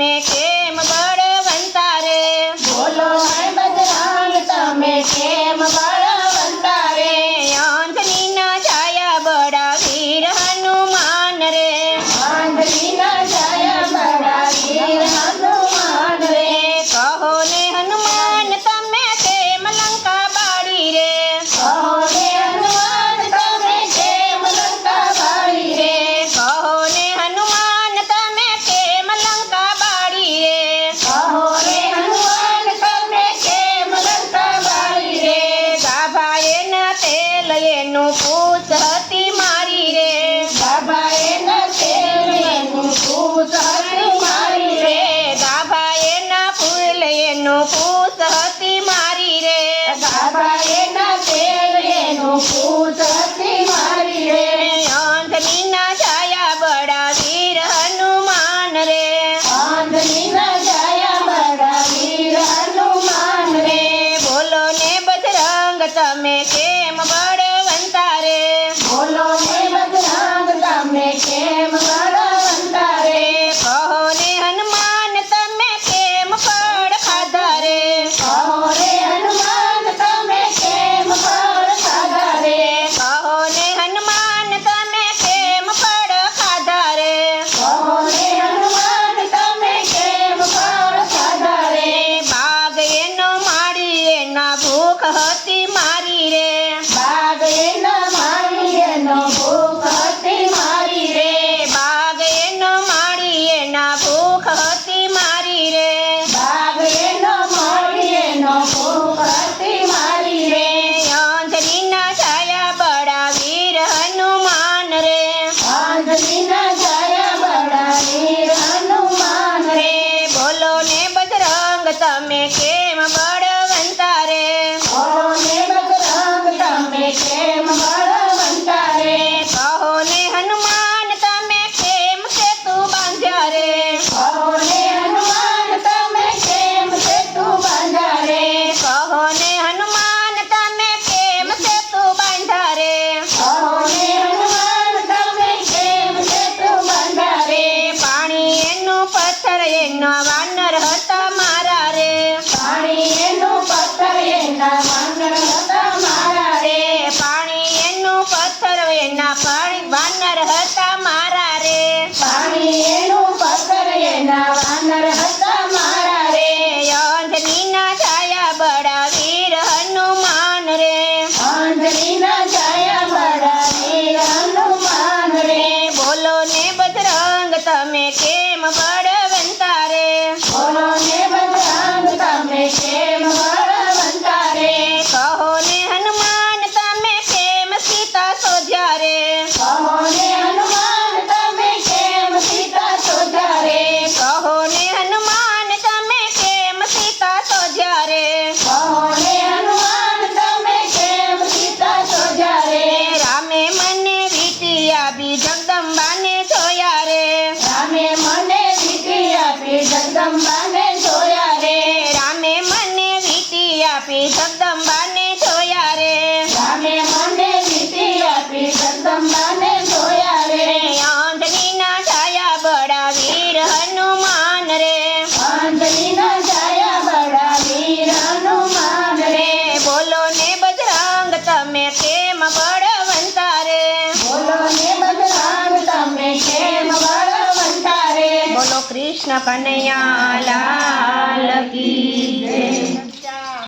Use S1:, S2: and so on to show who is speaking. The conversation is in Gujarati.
S1: તમે કેમ બળવંતા રે?
S2: બોલો હે બજરંગ તમે કેમ બળવંતા રે?
S1: આંધળીના છાયા બડા વીર હનુમાન રે.
S2: આંધળીના છાયા બડા વીર હનુમાન રે.
S1: કહો ને હનુમાન તમે કેમ લંકા બાળી રે?
S2: કહો ને હનુમાન તમે કેમ લંકા બાળી રે?
S1: કહો ને હનુમાન તમે કેમ લંકા બાળી રે?
S2: કહો ને હનુમાન તમે કેમ લંકા બાળી રે?
S1: ગાભાએ ના તેલ એનું પૂછ હતી મારી રે.
S2: ગાભાએ ના તેલ એનું પૂછ હતી મારી રે.
S1: ગાભાએ ના ફૂલ એનું પૂછ હતી મારી રે.
S2: ગાભાએ ના તેલ એનું પૂછ હતી મારી રે.
S1: આંધળીના છાયા બડા વીર હનુમાન રે.
S2: આંધળીના છાયા બડા વીર હનુમાન રે.
S1: બોલો ને બજરંગ તમે કેમ બળવંતા રે?
S2: બોલો ને બજરંગ તમે કેમ બળવંતા રે?
S1: કહો ને હનુમાન તમે કેમ ફળ ખાધા રે?
S2: કહો રે હનુમાન તમે કેમ ફળ ખાધા રે?
S1: કહો ને હનુમાન તમે કેમ ફળ ખાધા રે?
S2: કહો રે હનુમાન તમે કેમ ફળ ખાધા રે?
S1: બાગ એનો માડી એના ભૂખ હતી મારી રે.
S2: બાગ એના મારી એનો ભૂખ હતી મારી રે.
S1: બાગ એનો માડી એના ભૂખ હતી મારી રે.
S2: બાગ એનો મારી એનો ભૂખ હતી મારી રે.
S1: આંધળીના છાયા બડા વીર હનુમાન રે.
S2: આંધળીના છાયા બડા વીર હનુમાન રે.
S1: બોલો ને બજરંગ તમે કેમ બળવંતા રે?
S2: બોલો ને બજરંગ તમે કેમ બળવંતા રે?
S1: કહો ને હનુમાન તમે કેમ સેતુ બાંધ્યા રે?
S2: કહો ને હનુમાન તમે કેમ સેતુ બાંધ્યા રે?
S1: કહો ને હનુમાન તમે કેમ સેતુ બાંધ્યા રે?
S2: કહો ને હનુમાન તમે કેમ સેતુ બાંધ્યા રે?
S1: પાણી એનું પથ્થર એના વાનર હતા મારા રે.
S2: પાણી એનું પથ્થર એના વાનર હતા મારા રે.
S1: પાણી એનું પથ્થર એના વાનર હતા મારા રે.
S2: પાણી એનું પથ્થર એના વાનર હતા મારા રે.
S1: આંધળીના છાયા બડા વીર હનુમાન રે.
S2: આંધળીના છાયા બડા વીર હનુમાન રે.
S1: બોલો ને બજરંગ તમે કેમ બળવંતા રે?
S2: બોલો ને બજરંગ તમે કેમ બળવંતા રે?
S1: કહો ને હનુમાન તમે કેમ સીતા શોધ્યા રે?
S2: કહો ને હનુમાન તમે કેમ સીતા શોધ્યા રે?
S1: કહો ને હનુમાન તમે કેમ સીતા શોધ્યા રે?
S2: કહો ને હનુમાન તમે કેમ સીતા શોધ્યા રે?
S1: રામે મને વીંટી આપી જગદંબાને જોયા રે.
S2: રામે મને વીંટી આપી જગદંબાને જોયા રે.
S1: રામે મને વીંટી આપી જગદંબાને જોયા રે.
S2: રામે મને વીંટી આપી જગદંબાને જોયા રે.
S1: આંધળીના છાયા બડા વીર હનુમાન રે.
S2: આંધળીના છાયા બડા વીર હનુમાન રે.
S1: બોલો ને બજરંગ તમે કેમ બળવંતા રે?
S2: બોલો ને બજરંગ તમે કેમ બળવંતા રે?
S1: બોલો કૃષ્ણ કનૈયા લાલ કી જય.